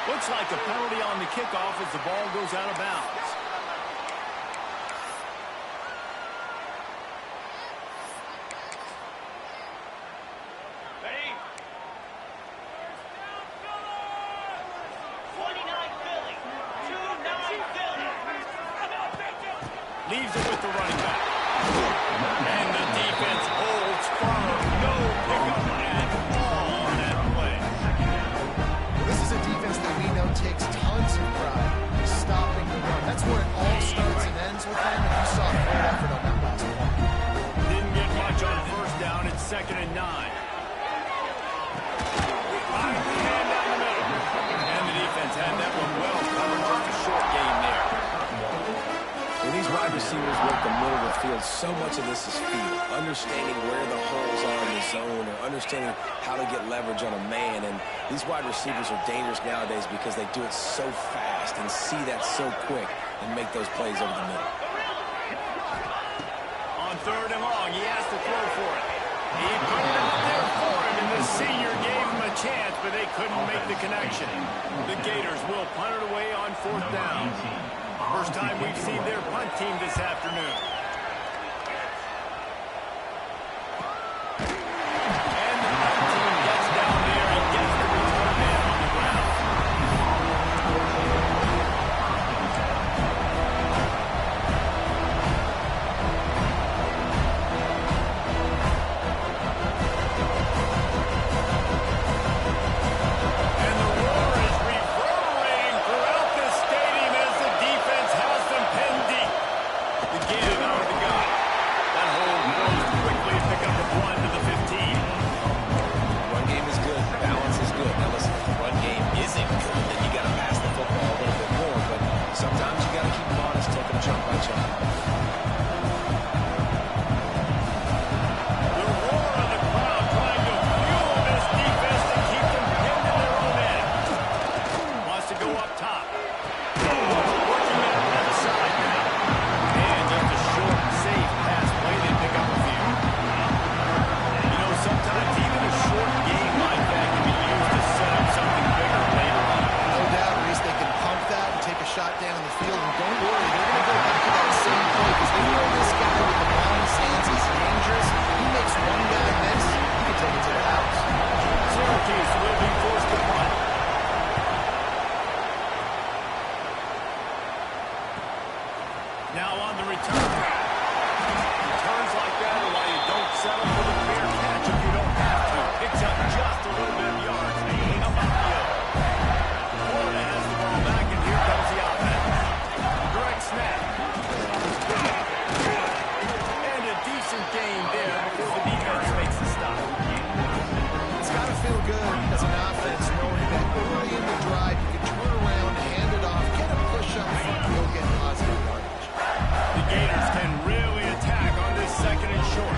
Looks like a penalty on the kickoff as the ball goes out of bounds. Leaves it with the running back. And the defense holds firm. No pickup at all on that play. This is a defense that we know takes tons of pride in stopping the run. That's where it all starts and ends with them, and you saw a great effort on that last one. Didn't get much on first down. It's 2nd and 9. Man down the middle. And the defense had that one well covered. Just a short game there. When these wide receivers work the middle of the field, so much of this is feel. Understanding where the holes are in the zone or understanding how to get leverage on a man. And these wide receivers are dangerous nowadays because they do it so fast and see that so quick and make those plays over the middle. On 3rd and long, he has to throw for it. He put it out there for him, and the senior gave him a chance, but they couldn't make the connection. The Gators will punt it away on 4th down. First time we've seen their punt team this afternoon. And the punt team gets down there and gets the return man on the ground. And the roar is reverberating throughout this stadium as the defense has them pinned deep. Again, out of the gun. That hole goes quickly to pick up a 1 to the 15. Run game is good. Balance is good. Now listen, if the run game isn't good, then you got to pass the football a little bit more. But sometimes you got to keep them honest, take them chunk by chunk. The roar of the crowd trying to fuel this defense to keep them pinned in their own end. Wants to go up top. Working that left side now. And just a short, safe pass play. They pick up a few. You know, sometimes even a short game like that can be used to set up something bigger later on. No doubt, Reese, they can pump that and take a shot down the field. And don't worry, they're going to go back to that same play because they know this guy with the ball in his hands is dangerous. He makes one guy miss, he can take it to the house. Syracuse will be forced to punt. Now on the return. Returns like that are why you don't settle for the fair catch if you don't have to. Picks up just a little bit of yards. How about you? Florida has the ball back, and here comes the offense. Direct snap. And a decent gain there before the defense makes the stop. It's got to feel good as an offense knowing that early in the drive you can turn around, hand it off, get a push up front, and you'll get positive yardage. The Gators can really attack on this 2nd and short.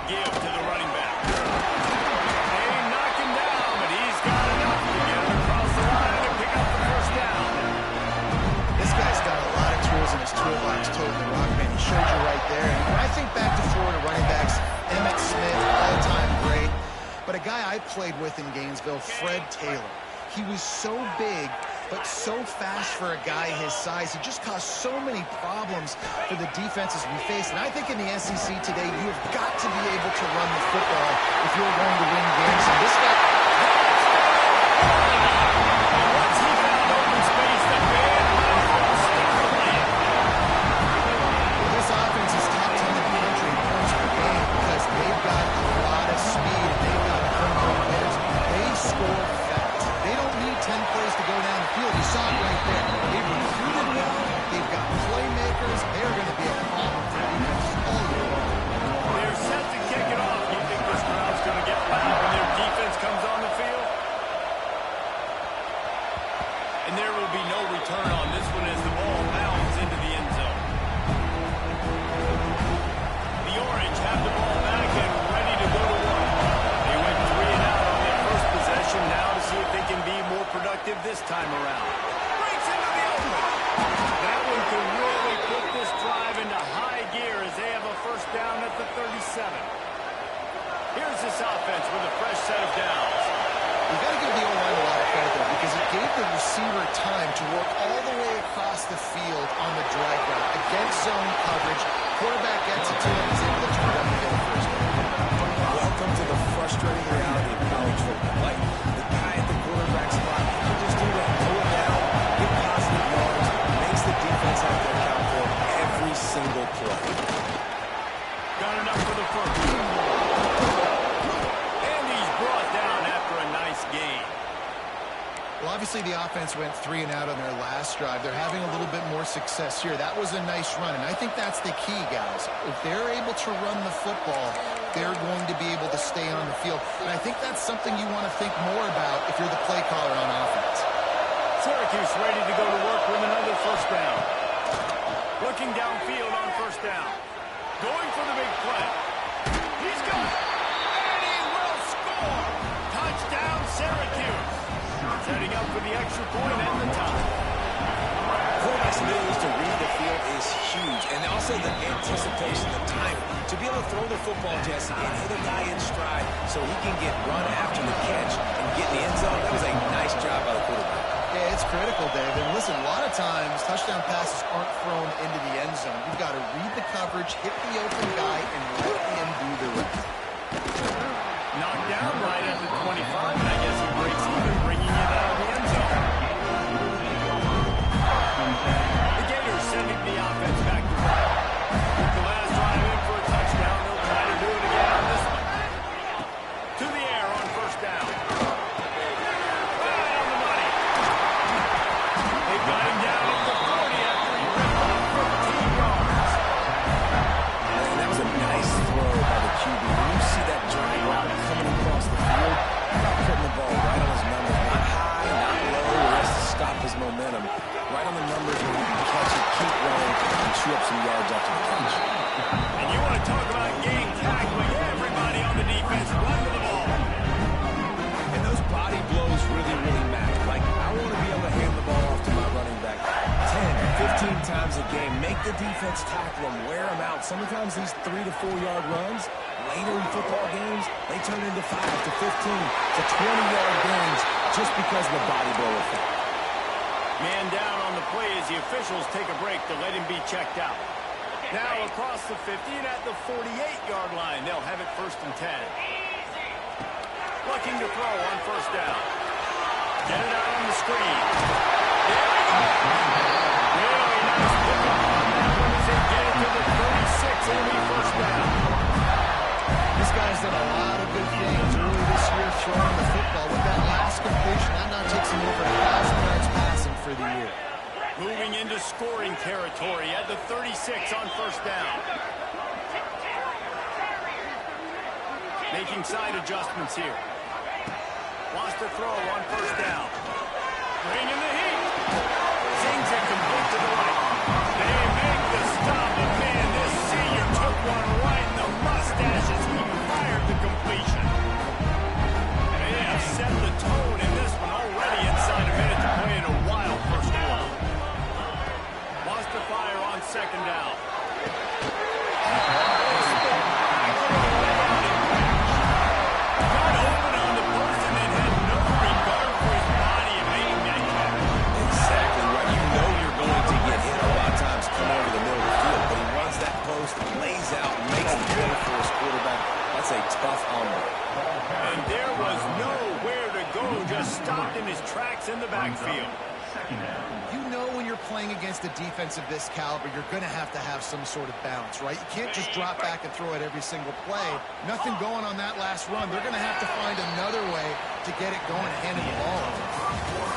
Give to the running back. They knock him down, but he's got enough to get him across the line and pick up the first down. This guy's got a lot of tools in his toolbox, toting the rock, man. He showed you right there. And when I think back to Florida running backs, Emmitt Smith, all-time great. But a guy I played with in Gainesville, Fred Taylor. He was so big, but so fast for a guy his size. He just caused so many problems for the defenses we face. And I think in the SEC today, you've got to be able to run the football if you're going to win games. And this guy... Once he found open space, the band will start playing. This offense is top 10 in the country in points per game because they've got a lot of speed and they've got homegrown players. They score fast. They don't need 10 plays to go down the field. You saw it right there. They've recruited well. They've got playmakers. They're going to be a problem for defense all year long. They're set to kick it off. You think this crowd's going to get loud when their defense comes on the field? And there will be no return on this one as the ball bounds into the end zone. The Orange have the ball back and ready to go to work. They went 3 and out on their first possession. Now to see if they can be more productive this time around. Breaks into the open. That one could really put this drive into high gear as they have a first down at the 37. Here's this offense with a fresh set of downs. You've got to give the O-line a lot of credit there. to work all the way across the field on the drag route against zone coverage. Quarterback gets it to him, he's able to turn it up and get a first down. Welcome to the frustrating reality of college football. Like, the guy at the quarterback spot, he can just do that, pull it down, get positive yards, makes the defense have to account for every single play. Got enough for the first. And he's brought down after a nice gain. Well, obviously the offense went 3 and out on their last drive. They're having a little bit more success here. That was a nice run, and I think that's the key, guys. If they're able to run the football, they're going to be able to stay on the field. And I think that's something you want to think more about if you're the play caller on offense. Syracuse ready to go to work with another first down. Looking downfield on first down. Going for the big play. He's got it. And he will score. Touchdown, Syracuse. Setting up for the extra point and the tie. Quarterback's ability to read the field is huge. And also the anticipation, the time. To be able to throw the football, Jesse, and hit a guy in stride so he can get run after the catch and get in the end zone. That was a nice job by the quarterback. Yeah, it's critical, Dave. And listen, a lot of times touchdown passes aren't thrown into the end zone. You've got to read the coverage, hit the open guy, and let him do the rest. Knocked down right at the 25, and I guess he breaks even, bringing it out of the end zone. The Gators sending the offense back to right. The last drive in for a touchdown. They'll try to do it again on this one. To the air on first down. Right on the money. They got him down at the 40 after he ripped off 15 yards. And that was a nice throw by the QB. When you see that giant route coming across the field, you're not putting the ball right on his numbers. Not high, not low, where he has to stop his momentum. Right on the numbers where he can catch it, keep running, and chew up some yards after the catch. And you want to talk about game tackling. Everybody on the defense run to the ball. And those body blows really, really matter. Like, I want to be able to hand the ball off to my running back 10, 15 times a game. Make the defense tackle them, wear them out. Sometimes these 3 to 4 yard runs, later in football games, they turn into 5 to 15 to 20-yard gains just because of the body blow effect. Man down on the play as the officials take a break to let him be checked out. Now across the 50 and at the 48-yard line. They'll have it 1st and 10. Looking to throw on first down. Get it out on the screen. There we go. Really nice pickup on that one as they get it to the 36. It'll be first down. This guy's done a lot of good things early this year throwing the football. With that last completion, that now takes him over 1,000 yards passing for the year. Moving into scoring territory at the 36 on first down. Making side adjustments here. Wants to throw on first down. Bringing the heat. Sings it complete to the right. They make the stop, but man, this senior took one right in the mustache as he fired the completion. They have set the tone in this one already inside a minute to play in a wild first quarter. Wants to fire on second down. Got open on the person and had no regard for his body and made that catch. Exactly right. You know you're going to get hit a lot of times coming over the middle of the field, but he runs that post, lays out, makes the play for his quarterback. That's a tough hombre. And there was nowhere to go, just stopped in his tracks in the backfield. You know when you're playing against a defense of this caliber, you're going to have some sort of balance, right? You can't just drop back and throw it every single play. Nothing going on that last run. They're going to have to find another way to get it going and hand him the ball.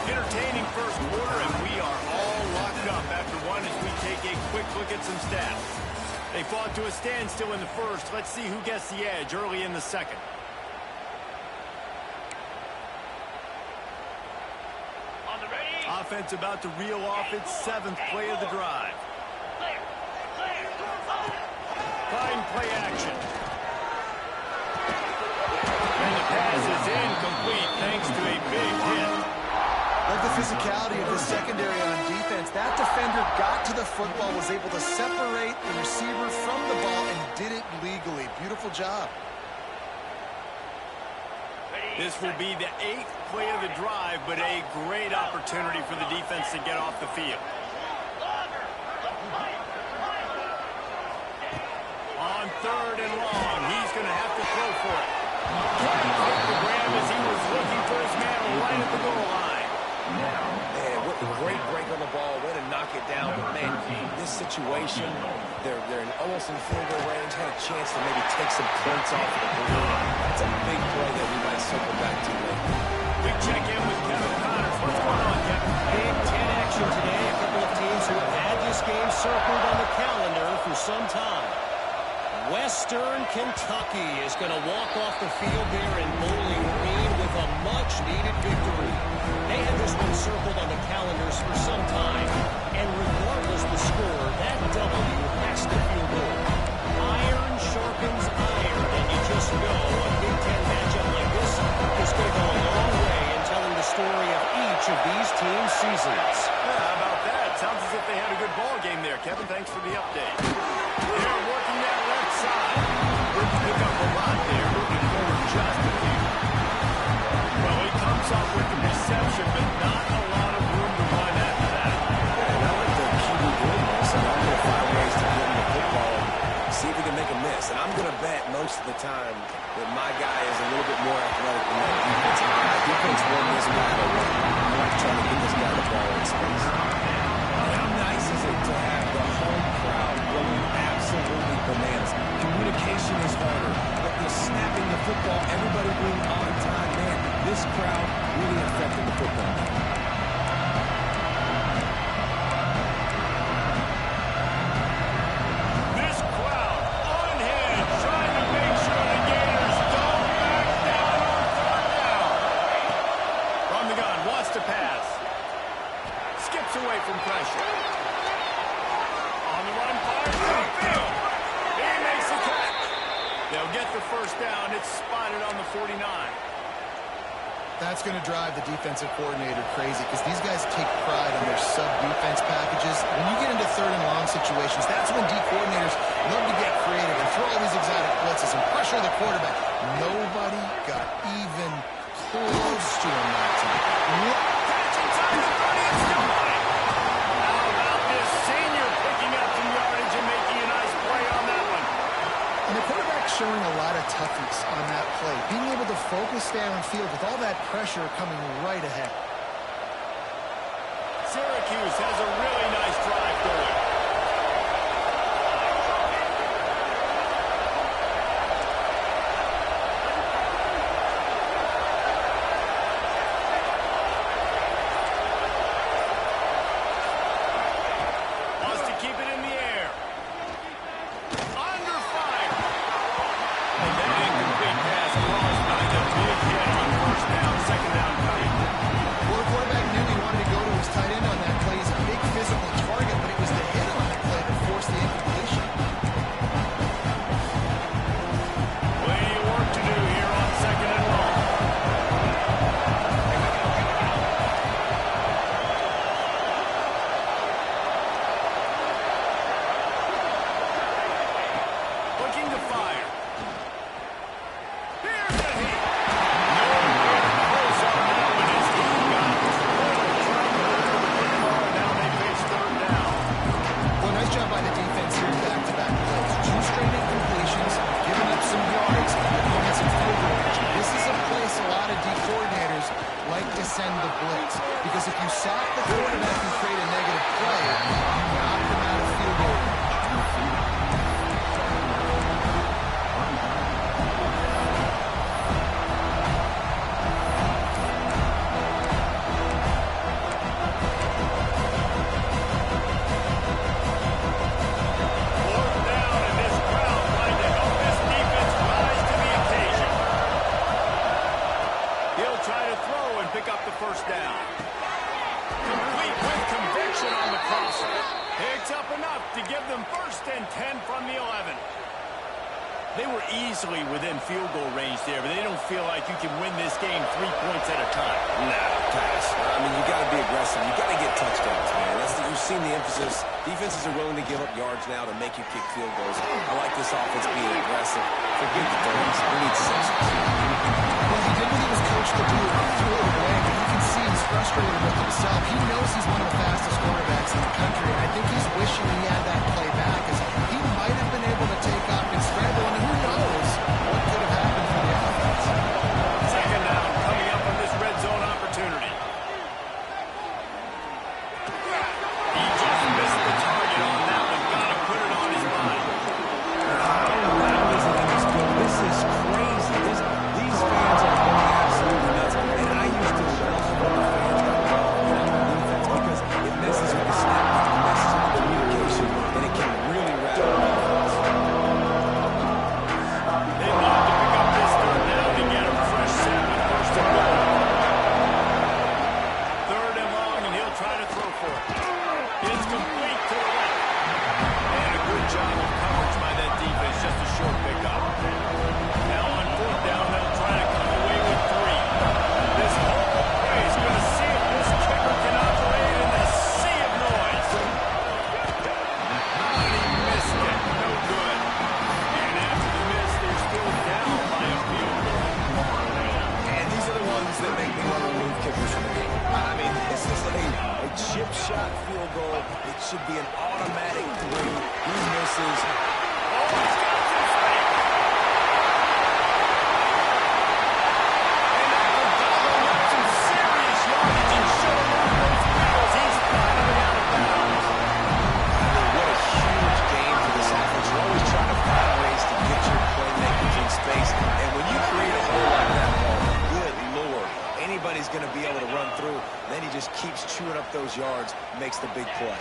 Entertaining first quarter, and we are all locked up after one as we take a quick look at some stats. They fought to a standstill in the first. Let's see who gets the edge early in the second. Offense about to reel off its 7th play of the drive. Fine play action. And the pass is incomplete thanks to a big hit. Like the physicality of the secondary on defense, that defender got to the football, was able to separate the receiver from the ball, and did it legally. Beautiful job. This will be the 8th play of the drive, but a great opportunity for the defense to get off the field. On 3rd and long, he's going to have to throw for it. Can't hit the grab as he was looking for his man right at the goal line. Man, what a great break on the ball. Way to knock it down. But, man, this situation, they're almost in field goal range. Had a chance to maybe take some points off of the board. That's a big play that we might circle back to later. We check in with Kevin Connors. What's going on, Kevin? Big Ten action today. A couple of teams who have had this game circled on the calendar for some time. Western Kentucky is going to walk off the field there in Bowling Green with a much-needed victory. They had this one circled on the calendars for some time, and regardless the score, that W has to feel good. Iron sharpens iron, and you just know a Big Ten matchup like this is going to go a long way in telling the story of each of these teams' seasons. Yeah, how about that? Sounds as if they had a good ball game there. Kevin, thanks for the update. They're working that left side. Didn't pick up a lot there, moving forward just a few. Well, he comes up with the reception, but not a lot of room to run after that. And I like the QB doing so I'm going to find ways to get him the football, see if we can make a miss. And I'm going to bet most of the time that my guy is a little bit more athletic than that defensive guy. Defense won this battle. I like trying to get this guy the ball in space. How nice is it to have the home crowd going absolutely bananas? Communication is harder, but the snapping the football, everybody being on time, man, this crowd really affected the football. This crowd unhinged, trying to make sure the Gators don't back down on 3rd down. From the gun, wants to pass. Skips away from pressure. On the run, fires downfield. He makes the catch. They'll get the 1st down. It's spotted on the 49. That's going to drive the defensive coordinator crazy because these guys take pride in their sub-defense packages. When you get into 3rd and long situations, that's when D coordinators love to get creative and throw all these exotic blitzes and pressure the quarterback. Nobody got even close to him that time. Catch inside the 30. It's nobody. How about this senior picking up some yardage and making a nice play on that one? And the quarterback showing a lot of toughness on that play. Being able to focus downfield with all that pressure coming right ahead. Syracuse has a really nice drive going. Wants to keep it in the air. Under fire. And that incomplete pass caused by the big hit on 1st down, 2nd down coming. Well, the quarterback knew he wanted to go to his tight end on that play. He's a big physical target, but it was the hit on that play that forced the incompletion. Plenty of work to do here on 2nd and long. Looking to fire. Here's the hit. No good close on that one as he got thrilled trying to move the football. Now they face 3rd down. Well, nice job by the defense here in back-to-back plays. 2 straight incompletions, giving up some yards, and giving some field goal range. This is a place a lot of D coordinators like to send the blitz. Because if you sack the quarterback and create a negative play, you knock them out of field goal range. Pick up the 1st down. Complete with conviction on the crosser. Picks up enough to give them 1st and 10 from the 11. They were easily within field goal range there, but they don't feel like you can win this game 3 points at a time. Nah, pass. I mean, you got to be aggressive. You got to get touchdowns, man. You seen the emphasis. Defenses are willing to give up yards now to make you kick field goals. I like this offense being aggressive. Forget the 30s. We need 6s. Well, he did what he was coached to do. He threw it away, but you can see he's frustrated with himself. He knows he's one of the fastest quarterbacks in the country, and I think he's wishing he had that play back, as he might have been able to take off and scramble, and who knows what could have happened for the offense. Second down coming up on this red zone opportunity. He just missed the target on that one. Got to put it on his body. This is crazy. These fans are going absolutely nuts. And I used to love when the fans got involved in our defense because it messes with the snap, it messes with the communication, and it can really rattle the offense. They love to pick up this third down to get him fresh set with first and goal. Third and long, and he'll try to throw for it. It's complete to the left. And a good job of coverage by that defense. Just a short pickup. Now on fourth down, they'll try to come away with 3. This whole play is going to see if this kicker can operate in the sea of noise. He missed it. No good. And after the miss, they're still down by a field goal. And these are the ones that make me want to remove kickers from the game. I mean, this is a chip shot field goal. It should be an automatic 3. He misses. Oh, he's got this thing. And that Gonzalo left some serious yardage and showed off those wheels. He's finally out of bounds. What a huge game for this offense. You're always trying to find ways to get your playmakers in space. And when you create a hole like that, Paul, good Lord, anybody's going to be able to run through. Then he just keeps chewing up those yards, makes the big play.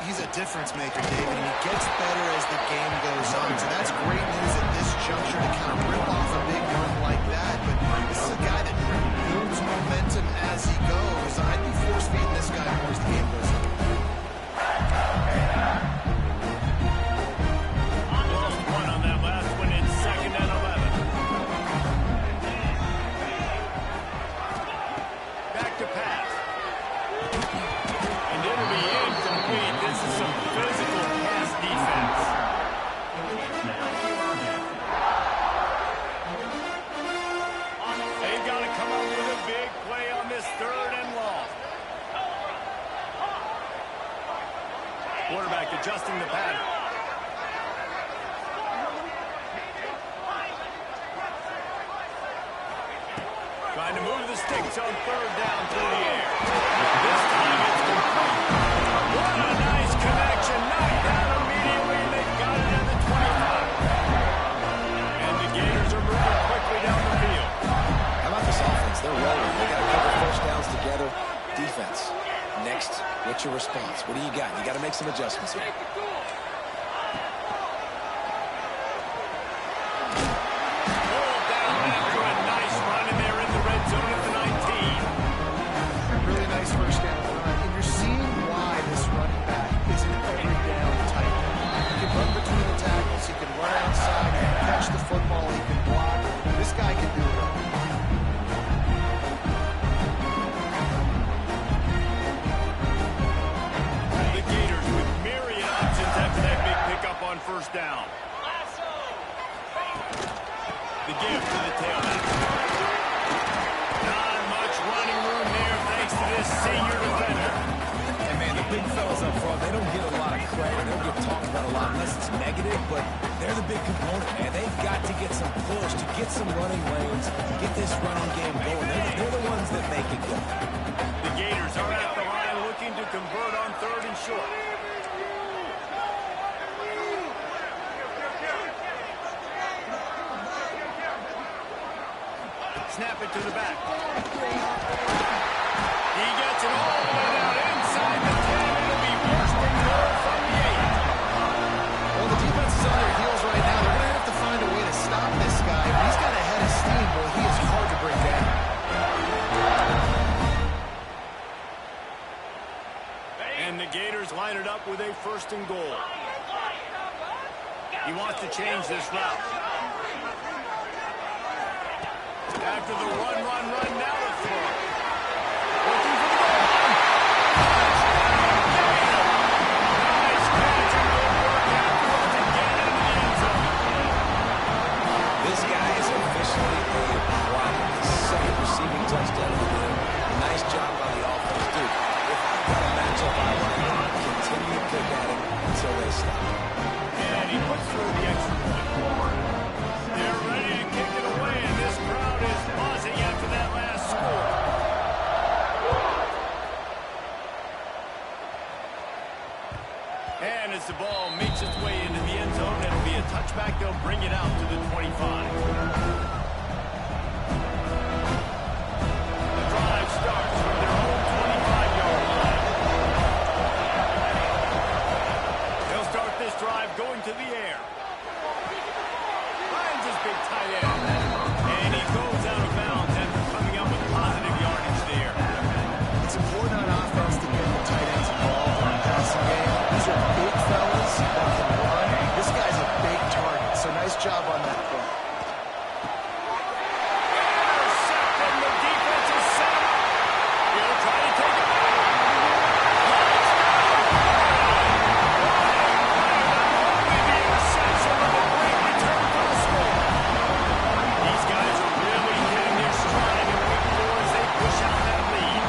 He's a difference maker, David, and he gets better as the game goes on. So that's great news at this juncture to kind of rip off a big run like that. But this is a guy that builds momentum as he goes. I'd be force-feeding this guy more as the game goes on. Lost one on that last one. It's second and 11. Back to pass. And it'll be incomplete. This is some physical pass defense. They've got to come up with a big play on this third and long. Quarterback adjusting the pattern. Trying to move the sticks on third down through the air. This time it's complete. What a nice connection. Knocked down immediately, and they've got it at the 25. And the Gators are moving quickly down the field. How about this offense? They're rolling. They got a couple first downs together. Defense. Next, what's your response? What do you got? You got to make some adjustments here. Pulled down after a nice run, and they're in the red zone at the 19. Really nice first down run, and you're seeing why this running back is an every down type. He can run between the tackles, he can run outside, he can catch the football, he can block. This guy can do it all. The Gators with myriad options after that big pickup on first down. The give to the tailback. Not much running room there thanks to this senior defender. And man, the big fellas up front, they don't get a lot of credit. They don't get talked about a lot unless it's negative, but they're the big component, man. They've got to get some push, to get some running lanes, get this running game going. They're the ones that make it go. The Gators are at the line looking to convert on third and short. Snap it to the back. He gets it all the way down inside the 10. It'll be first and goal from the 8. Well, the defense is on their heels right now. They're going to have to find a way to stop this guy. But he's got a head of steam. Boy, he is hard to bring down. And the Gators line it up with a first and goal. He wants to change this route. After the run, now the throw. Looking for the goal line. Touchdown, Gators! back, they'll bring it out to the 25. The drive starts from their own 25-yard line. They'll start this drive going to the air. Finds his big tight end. And he goes out of bounds after coming up with positive yardage there. It's important on offense to get the tight ends involved in the passing game. These are big fellas that can run. This guy's a big target, so nice job on that play. Intercepted, the defense is set up. He'll try to take it back. The interception with a great return for the score. These guys are really hitting their stride in week 4 as they push out that lead.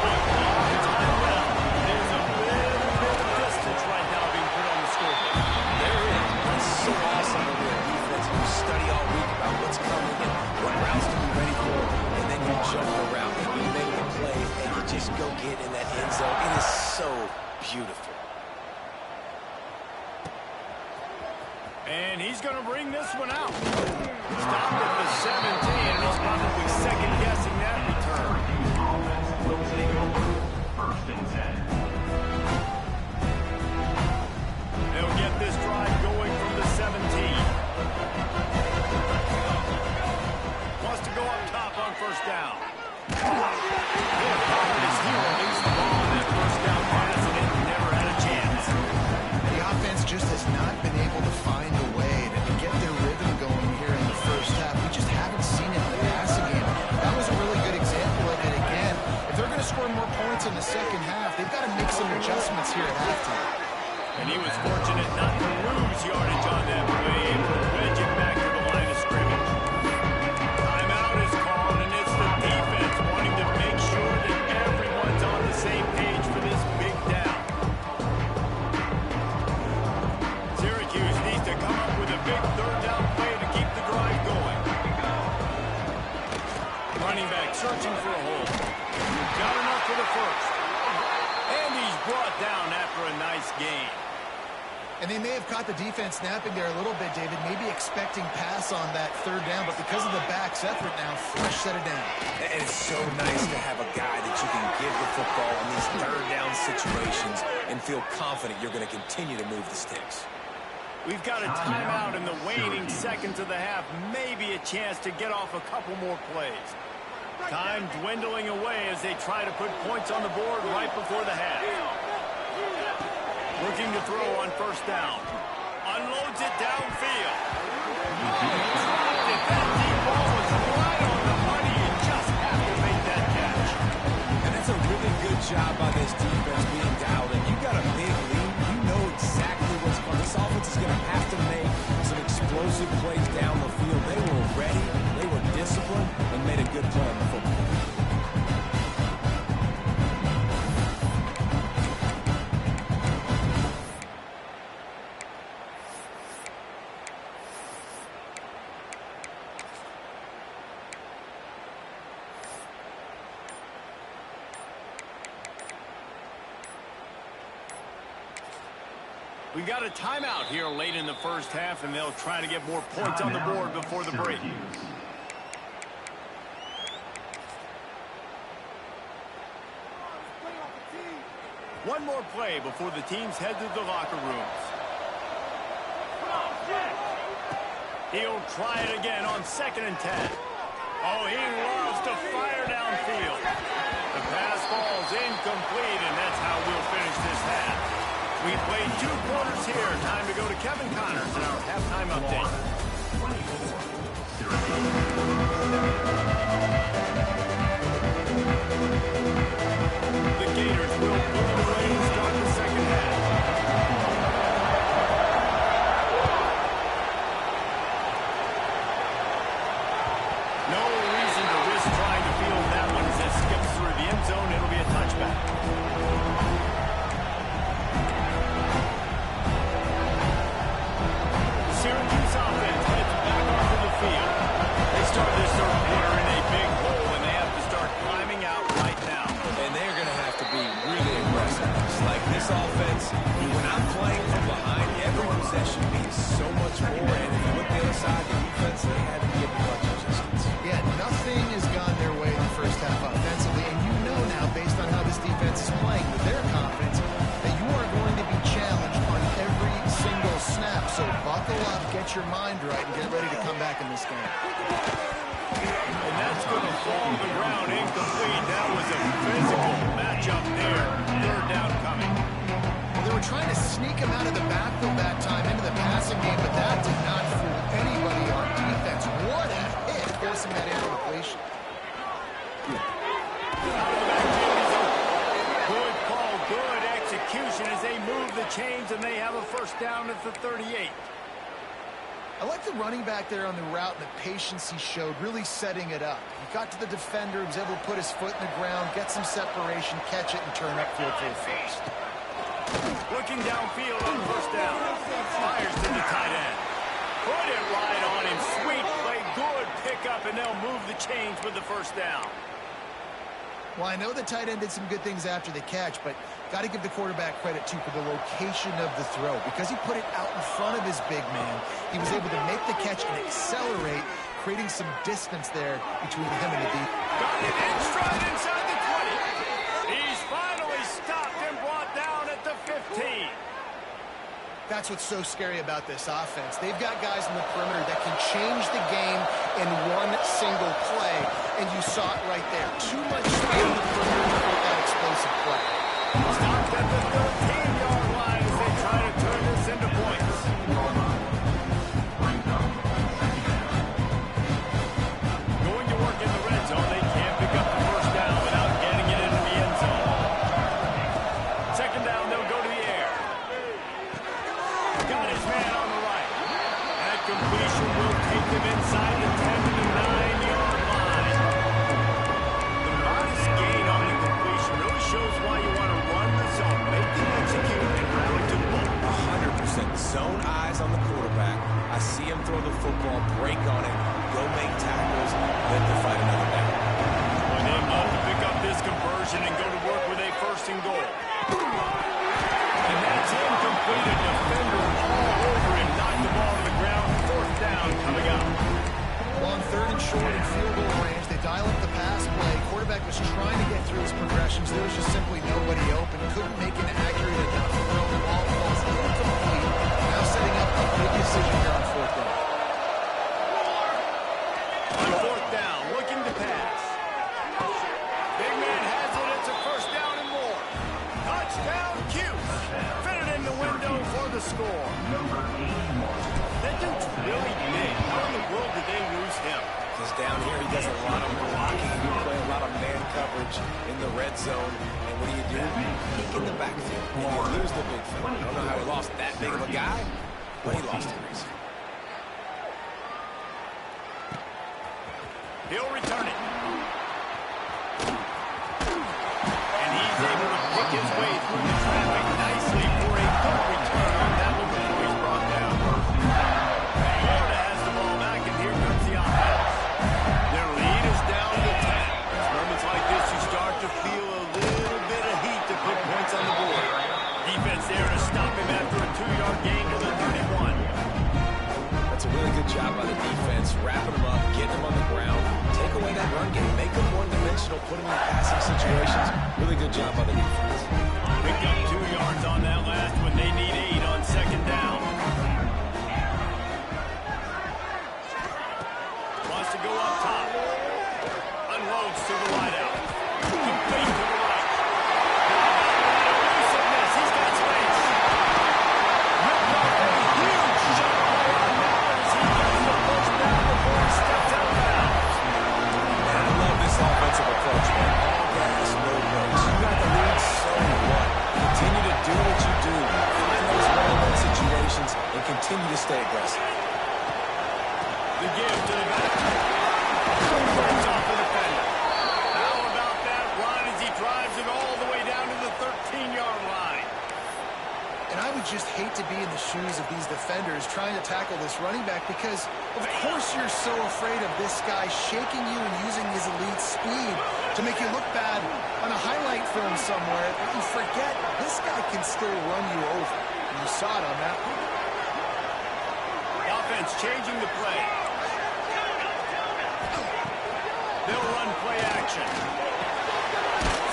With a lot of time left, there's a little bit of distance right now being put on the scoreboard. There it is. It's so awesome when you're a defense and you study all week about what's coming and what routes to be ready for, and then you jump the route and you make the play and you just go get in that end zone. It is so beautiful. And he's going to bring this one out. Stopped at the 17, and he's probably second-guessing that return. They'll get this drive going from the 17. Wants to go up top on first down. He'll cover his heel against the ball on that first down pass, and it never had a chance. The offense just has not been able to find a way to get their rhythm going here in the first half. We just haven't seen it in the passing game. That was a really good example of it again. If they're going to score more points in the second half, they've got to make some adjustments here at halftime. And he was fortunate not to lose yardage on that play, able to wedge it back to the line of scrimmage. Timeout is called, and it's the defense wanting to make sure that everyone's on the same page for this big down. Syracuse needs to come up with a big third down play to keep the drive going. Running back searching for a hole. Got enough for the first. And he's brought down after a nice gain. And they may have caught the defense snapping there a little bit, David, maybe expecting pass on that third down, but because of the back's effort now, Fresh set it down. And it's so nice to have a guy that you can give the football in these third down situations and feel confident you're going to continue to move the sticks. We've got a timeout in the waning seconds of the half. Maybe a chance to get off a couple more plays. Time dwindling away as they try to put points on the board right before the half. Looking to throw on first down. Unloads it downfield. That deep ball was right on the money. You just have to make that catch. And it's a really good job by this defense being dialed in. You got a big lead. You know exactly what's coming. This offense is going to have to make some explosive plays down the field. They were ready, they were disciplined, and made a good play on the football. We've got a timeout here late in the first half, and they'll try to get more points on the board before the break. One more play before the teams head to the locker rooms. He'll try it again on 2nd and 10. Oh, he loves to fire downfield. The pass falls incomplete, and that's how we'll finish this half. We played 2 quarters here. Time to go to Kevin Connors in our halftime update. The Gators will pull away and start the second half. No reason to risk trying to field that one as it skips through the end zone. It'll be a touchback. Syracuse offense heads back onto the field. They start this third quarter in a big hole, and they have to start climbing out right now. And they're going to have to be really aggressive. It's like this offense, when I'm playing from behind, every possession means so much more. And if you look the other side, the defense, they haven't given much resistance. Yeah, nothing has gone their way in the first half offensively. And you know now, based on how this defense is playing with their confidence, that you are going to be challenged on every single snap. So buckle up, get your mind right, and get ready to come back in this game. And that's going to fall to the ground incomplete. That was a physical matchup there. Third down coming. Well, they were trying to sneak him out of the backfield that time into the passing game, but that did not fool anybody on defense. What a hit, forcing that incompletion. Good call, good execution as they move the chains, and they have a first down at the 38. I like the running back there on the route and the patience he showed, really setting it up. He got to the defender, he was able to put his foot in the ground, get some separation, catch it, and turn upfield for the first. Looking downfield on first down. Fires to the tight end. Put it right on him. Sweet play, good pickup, and they'll move the chains with the first down. Well, I know the tight end did some good things after the catch, but got to give the quarterback credit, too, for the location of the throw. Because he put it out in front of his big man, he was able to make the catch and accelerate, creating some distance there between him and the deep. Got it in stride inside the 20. He's finally stopped and brought down at the 15. That's what's so scary about this offense. They've got guys in the perimeter that can change the game in one single play, and you saw it right there. Too much speed in the perimeter with that explosive play. Stopped at the 13-yard line as they try to turn this into points. Going to work in the red zone. They can't pick up the first down without getting it into the end zone. Second down, they'll go to the air. Got his man on the right. That completion will take them inside the 10 to the 9-yard line. The modest gain on the completion really shows why you want to run the zone. Make them execute and rally to the ball. 100% zone eyes on the quarterback. I see him throw the football, break on it, go make tackles, then to fight another down. Well, they'd love to pick up this conversion and go to work with a first and goal. And that's incomplete. A defender all over him. Knocked the ball to the ground. Fourth down coming up. Well, on third and short and field goal range, they dial up the pass play. Quarterback was trying to get through his progressions. There was just simply nobody open. Couldn't make an accurate enough throw. The ball falls incomplete. Now setting up a big decision here on fourth down. On fourth down, looking to pass. Big man has it. It's a first down and more. Touchdown, Cuse. Fit it in the window for the score. That dude's really big. How in the world did they lose him? Because down here he does a lot of blocking. You play a lot of man coverage in the red zone. And what do? Peek in the backfield. And you lose the big fella. I don't know how he lost that big of a guy, but he lost it easy. He'll return it. And he's able to pick his way through the traffic nicely for a good return on that one before he's brought down. Florida has the ball back, and here comes the offense. Their lead is down to 10. It's moments like this you start to feel a little bit of heat to put points on the board. Defense there to stop him after a 2-yard gain to the 31. That's a really good job by the defense, wrapping them up, getting them on the ground, take away that run game, make them one-dimensional, put them in passing situations. Really good job by the defense. Picked up 2 yards on that last one. They need 8 on second down. Wants to go up top. Unloads to the wideout. Complete to the right. Elusiveness. He's got space. Ripped off a huge shot as he gets the first down before he steps out of bounds. And I love this offensive approach, man. All gas, no brakes. You got the lead, so what? Continue to do what you do. Find those one-on-one situations and continue to stay aggressive. The give to the back. Breaks off the defender. How about that run as he drives it all the way down to the 13-yard line? And I would just hate to be in the shoes of these defenders trying to tackle this running back because, of course, you're so afraid of this guy shaking you and using his elite speed to make you look bad on a highlight film somewhere. You forget this guy can still run you over. And you saw it on that one. defense changing the play. They'll run play action.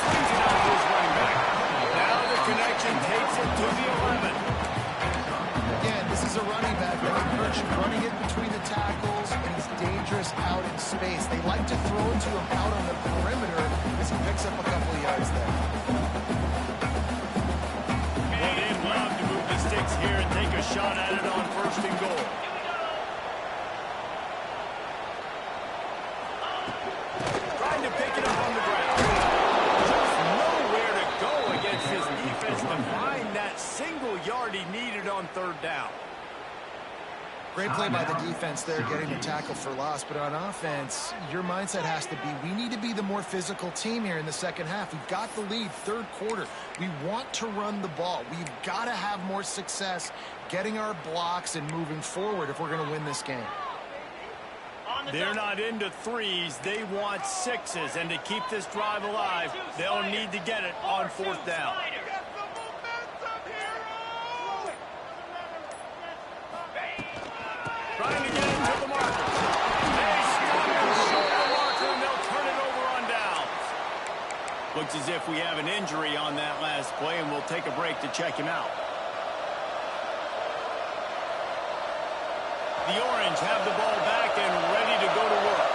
Swings it out to his running back. Now the connection takes it to the 11. Again, this is a running back that approach running it between the tackles, and he's dangerous out in space. They like to throw it to him out on the perimeter as he picks up a couple of yards there. Well, they'd love to move the sticks here and take a shot at it on 1st and goal. Trying to pick it up on the ground. Just nowhere to go against his defense to find that single yard he needed on 3rd down. Great play by the defense there, getting the tackle for loss. But on offense, your mindset has to be, we need to be the more physical team here in the second half. We've got the lead, 3rd quarter. We want to run the ball. We've got to have more success getting our blocks and moving forward if we're going to win this game. They're not into 3s. They want 6s. And to keep this drive alive, they'll need to get it on 4th down. Trying to get into the marker. They stop and show the marker, and they'll turn it over on downs. Looks as if we have an injury on that last play, and we'll take a break to check him out. The Orange have the ball back and ready to go to work.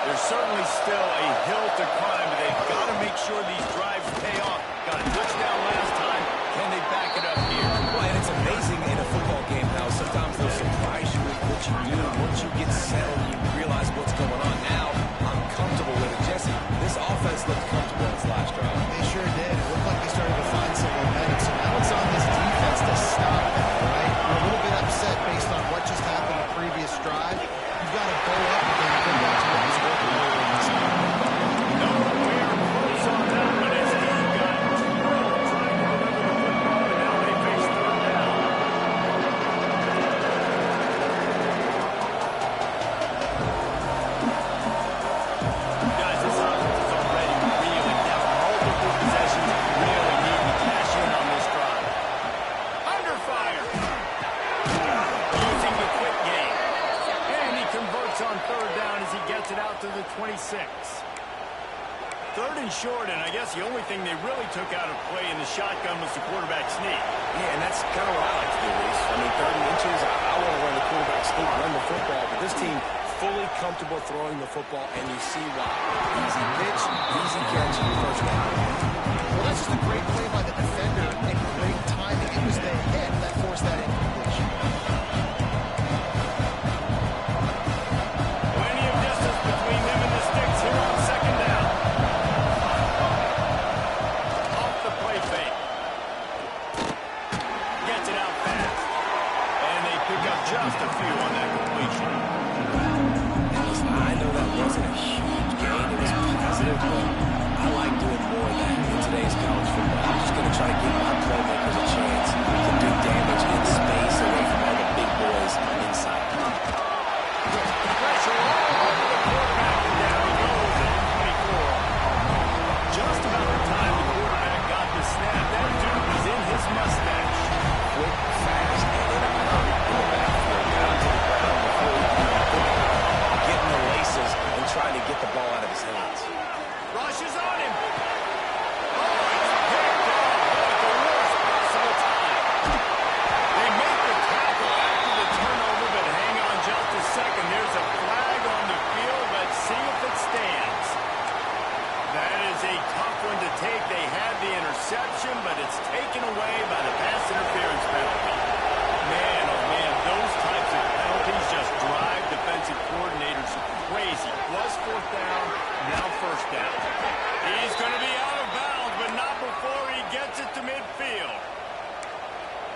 There's certainly still a hill to climb, but they've got to make sure these drives pay off. Got a touchdown last time. Can they back it up here? Well, and it's amazing in a football game how sometimes they'll surprise you with what you do. Once you get settled, you realize what's going on. Now, I'm comfortable with it. Jesse, this offense looked comfortable in its last drive. They sure did. It looked like they started to find some momentum. So now it's on this defense to stop that, right? We're a little bit upset based on what just happened the previous drive. You've got to go up and then go back to what was working earlier in this game. Nowhere close on that one as he got drilled trying to deliver the football, and now they face 3rd down. Guys, this offense is already reeling down. Multiple possessions really need to cash in on this drive. Under fire. Using the quick game. And he converts on 3rd down as he gets it out to the 26. 3rd and short, and I guess the only thing they really took out of play in the shotgun was the quarterback sneak. Yeah, and that's kind of what I like to do, Reese. I mean, 3rd and inches, I want to run the quarterback sneak, run the football, but this team fully comfortable throwing the football, and you see why. Easy pitch, easy catch, 1st down. Well, that's just a great play by the defender and great timing. It was the hit that forced that incompletion. Plenty of distance between them and the sticks here on 2nd down. Off the play fake. Gets it out fast. And they pick up just a few on that completion. Listen, I know that wasn't a huge gain. It was positive, but I like doing more of that in today's college football. I'm just going to try to give my playmakers a chance to do damage in space away from all the big boys inside. Pressure all over the quarterback, and down he goes at 24. Just about the time the quarterback got the snap, that dude was in his mustache. Quick, fast, and in a hurry in the backfield down to the ground before he can think about getting the laces and trying to get the ball out of his hands. Rushes on him. Oh, it's picked off at the worst possible time. They make the tackle after the turnover, but hang on just a second. There's a flag on the field. Let's see if it stands. That is a tough one to take. They had the interception, but it's taken away by the pass interference penalty. Man, oh man, those types of penalties just drive defensive coordinators crazy. Was 4th down, now 1st down. He's going to be out of bounds, but not before he gets it to midfield.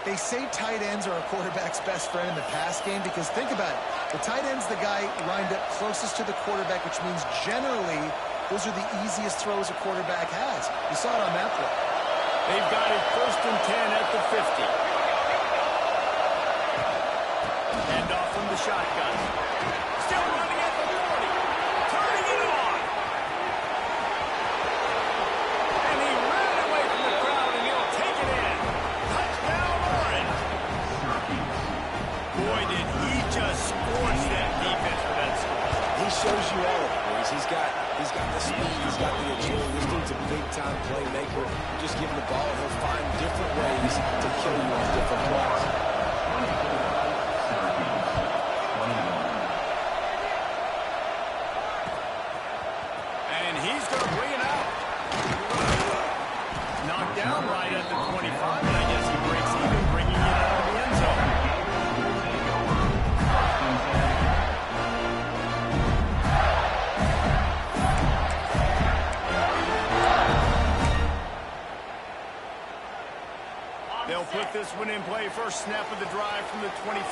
They say tight ends are a quarterback's best friend in the pass game because think about it. The tight end's the guy lined up closest to the quarterback, which means generally those are the easiest throws a quarterback has. You saw it on that play. They've got it 1st and 10 at the 50. Hand off from the shotgun. Still running at the 40. Turning it on. And he ran away from the crowd, and he'll take it in. Touchdown, Orange. Boy, did he just big-time playmaker. Just give him the ball, and he'll find different ways to kill you on different plays. And he's going to bring it out. Knocked down right at the 25, and I guess he breaks even, bringing it out of the end zone. They'll put this one in play. First snap of the drive from the 25.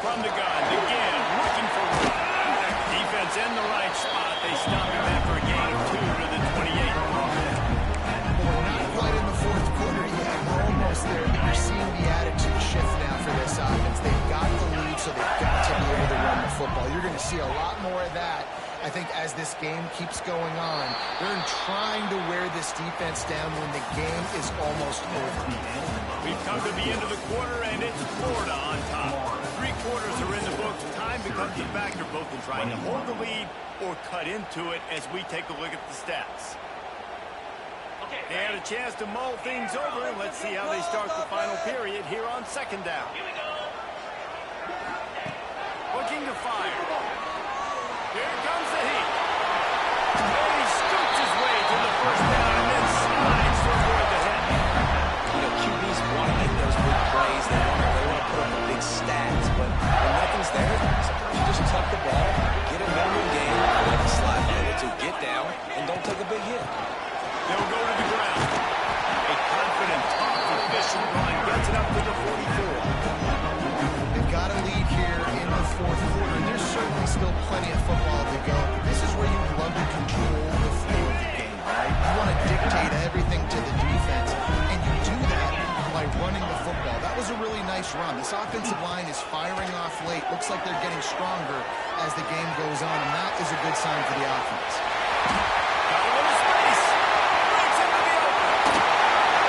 From the gun, again, looking for one. Defense in the right spot. They stop him after a gain of 2 to the 28. We're not quite in the fourth quarter yet. We're almost there. You're seeing the attitude shift now for this offense. They've got the lead, so they've got to be able to run the football. You're going to see a lot more of that, I think, as this game keeps going on. They're trying to wear this defense down when the game is almost over. We've come to the end of the quarter, and it's Florida on top. 3 quarters are in the books. Time becomes a factor both in trying to hold the lead or cut into it as we take a look at the stats. They had a chance to mull things over, and let's see how they start the final period here on second down. Looking to fire. Here comes the heat. And he scoots his way to the first down and then slides to avoid the hit. You know, QBs want to make those big plays. They want to put up the big stats. But when nothing's there, sometimes you just tuck the ball, get a minimum gain, like a slide move to get down, and don't take a big hit. They'll go to the ground. A confident, tough, efficient run gets it up to the 44. They've got a lead here in the fourth quarter, and there's certainly still plenty of football to go. This is where you love to control the flow of the game, right? You want to dictate everything to the defense, and you do that by running the football. That was a really nice run. This offensive line is firing off late. Looks like they're getting stronger as the game goes on, and that is a good sign for the offense. Got a little space. Breaks into the open.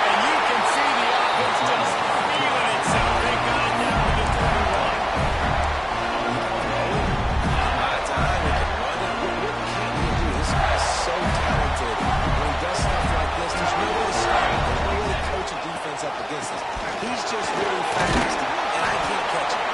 And you can see the offense just feeling itself. They got it down to the 21. By the time he can run it, what can he do? This guy's so talented. When he does stuff like this, there's no way to stop him. There's no way to coach a defense up against us. He's just really fast, and I can't catch him.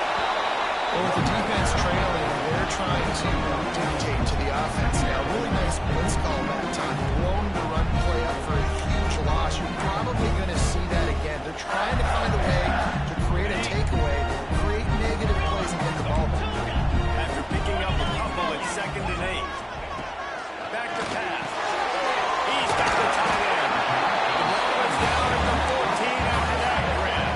Well, with the defense trailing, they're trying to dictate to the offense now. Really nice blitz call that time. Blowing the run play up for a huge loss. You're probably going to see that again. They're trying to find a way to create a takeaway, create negative plays, and get the ball back. After picking up a couple at 2nd and 8. Back to pass. He's got the tight end. The ball is down at the 14 after that grab.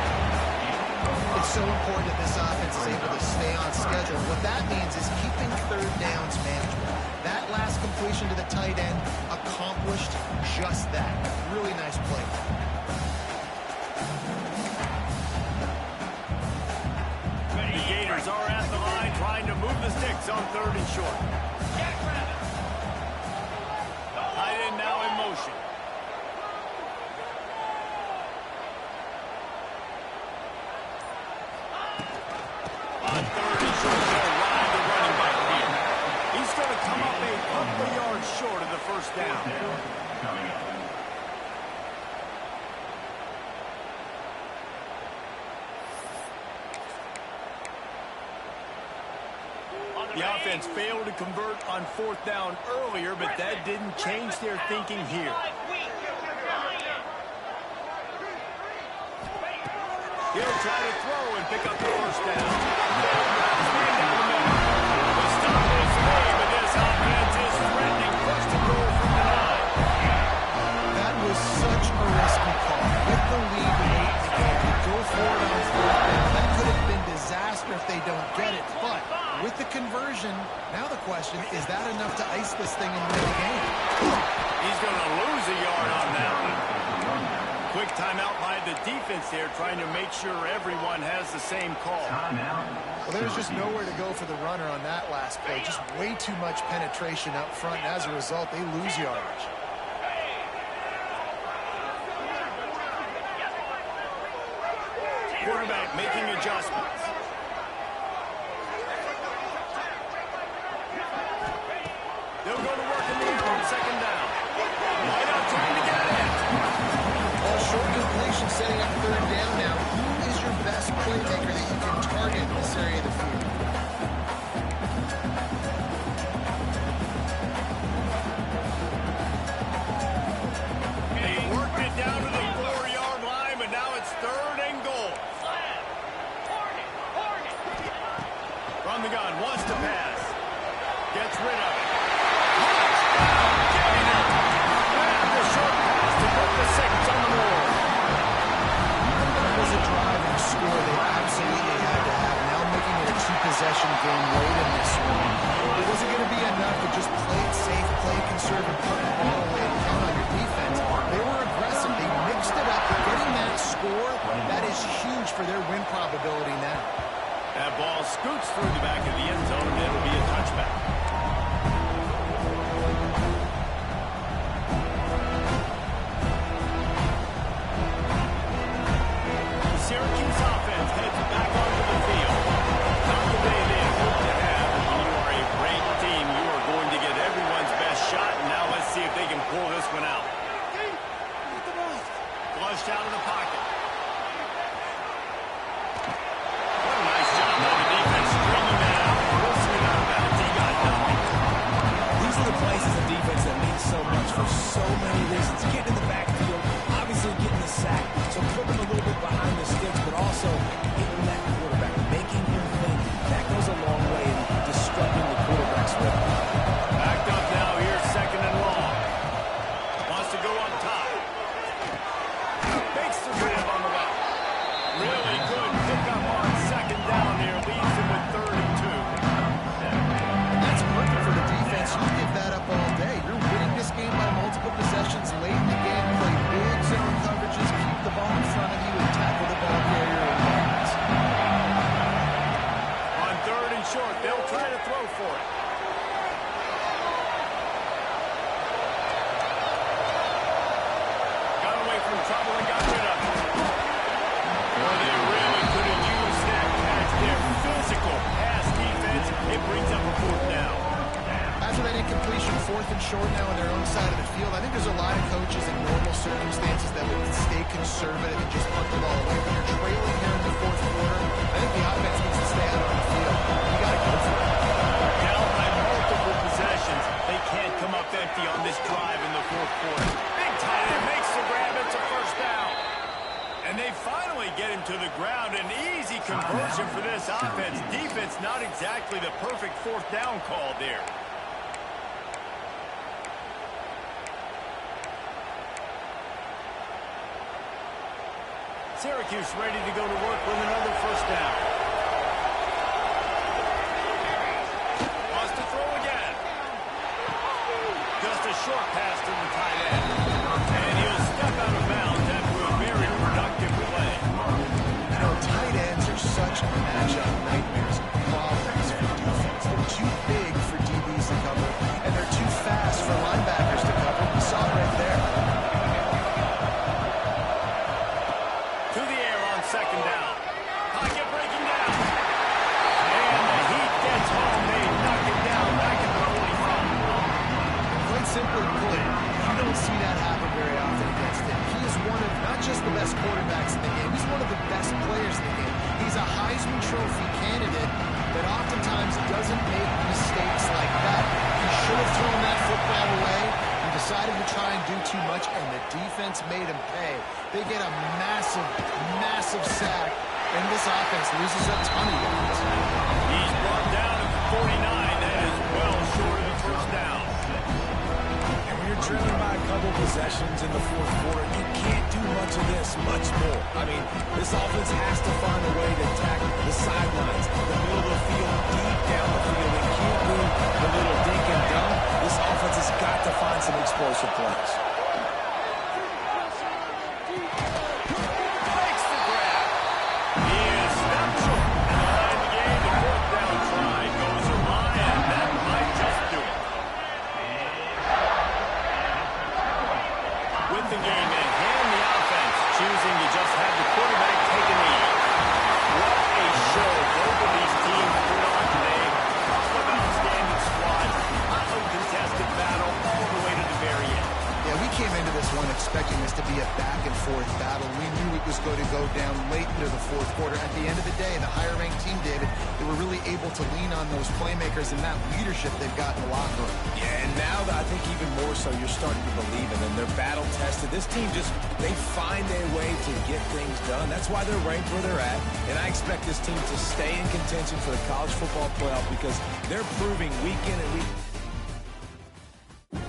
It's so important that this offense is able to stay on schedule. What that means is keeping third downs manageable. That last completion to the tight end accomplished just that. Really nice play. The Gators are at the line trying to move the sticks on 3rd and short. Tight end now in motion. On 3rd and short, they'll ride the running back here. He's going to come up a couple of yards short of the first down. The offense failed to convert on 4th down earlier, but that didn't change their thinking here. He'll try to throw and pick up the first down. The stop is made, but this offense is threatening first and goal from the 9. That was such a risky call. With the lead late in the game, you go for it on 4th down. That could have been disaster if they don't get it, but with the conversion, now the question, is that enough to ice this thing and win the game? He's going to lose a yard on that one. Quick timeout by the defense there, trying to make sure everyone has the same call. Well, there's just nowhere to go for the runner on that last play. Just way too much penetration up front, and as a result, they lose yardage. Quarterback making adjustments. second down. Wide out trying to get it. Well, short completion setting up third down now. Who is your best playmaker that you can target in this area of the field? They worked it down to the 4-yard line, but now it's third and goal. From the gun, wants to pass. Gets rid of it. And the short pass to put the 6 on the board. That was a drive and a score they absolutely had to have. Now making it a two-possession game late in this one. It wasn't going to be enough to just play it safe, play it conservative, put the ball away and count on your defense. They were aggressive. They mixed it up. Getting that score, that is huge for their win probability now. That ball scoots through the back of the end zone, and it'll be a touchback. The Syracuse offense heads back onto the field. Not the day they had hoped to have. When you are a great team, you are going to get everyone's best shot, and now let's see if they can pull this one out. Flushed out of the pocket. Places a defense that means so much for so many reasons. Getting in the backfield, obviously getting the sack, so put them a little bit behind the sticks, but also hitting that quarterback, making him think. That goes a long way in disrupting the quarterback's rhythm. Backed up now here, second and long. Wants to go up top. Makes the grab on the way. Really good pickup on second down here. Leaves him with 3rd and 2. That's perfect for the defense. You give that up all day. You're winning this game by multiple possessions late in the game. Play big zone coverages, keep the ball in front of you, and tackle the ball carrier in bounds. On 3rd and short, they'll try to throw for it. Got away from trouble and got rid of it. Boy, they really could have used that as their physical pass defense. It brings up a 4th down. After that incompletion, 4th and short now on their own side of the field, I think there's a lot of coaches in normal circumstances that would stay conservative and just punt the ball away. When you're trailing here in the 4th quarter, I think the offense needs to stay out on the field. You got to go for it. Down by multiple possessions. They can't come up empty on this drive in the 4th quarter. Big tight end makes the grab. It's a 1st down. And they finally get him to the ground. An easy conversion for this offense. Defense not exactly the perfect 4th down call there. Syracuse ready to go to work with another 1st down. Wants to throw again. Just a short pass to the tight end. And he'll step out of bounds after a very productive play. You know, tight ends are such matchup nightmares and problems for defense. They're too big for DBs to cover, and they're too fast for linebackers to cover. We saw it right there. To the air on 2nd down. Pocket breaking down. And the Heat gets home. They knock it down back at the 45. Quite simply put, you don't see that happen very often against him. He is one of not just the best quarterbacks in the game, he's one of the best players in the game. He's a Heisman Trophy candidate that oftentimes doesn't make mistakes like that. He should have thrown that football away. He decided to try and do too much, and the defense made him pay. They get a massive, massive sack, and this offense loses a ton of yards. He's brought down at the 49. That is well short of the 1st down. And when you're trailing by a couple possessions in the 4th quarter, you can't do much of this, much more. I mean, this offense has to find a way to attack the sidelines, the middle of the field, deep down the field. They can't do the little dink and dunk. This offense has got to find some explosive plays. Makes the grab. He is stopped short. And behind the game, the 4th down try goes awry, and that might just do it. With the game in hand, the offense choosing to just have the quarterback take a knee. What a show both of these teams put on today. Talk about a standing squad. Hotly contested battle all the way to back-and-forth battle. We knew it was going to go down late into the fourth quarter. At the end of the day, the higher-ranked team, David, they were really able to lean on those playmakers and that leadership they've got in the locker room. Yeah, and now I think even more so, you're starting to believe in them. They're battle-tested. This team they find a way to get things done. That's why they're ranked where they're at. And I expect this team to stay in contention for the college football playoff because they're proving week in and week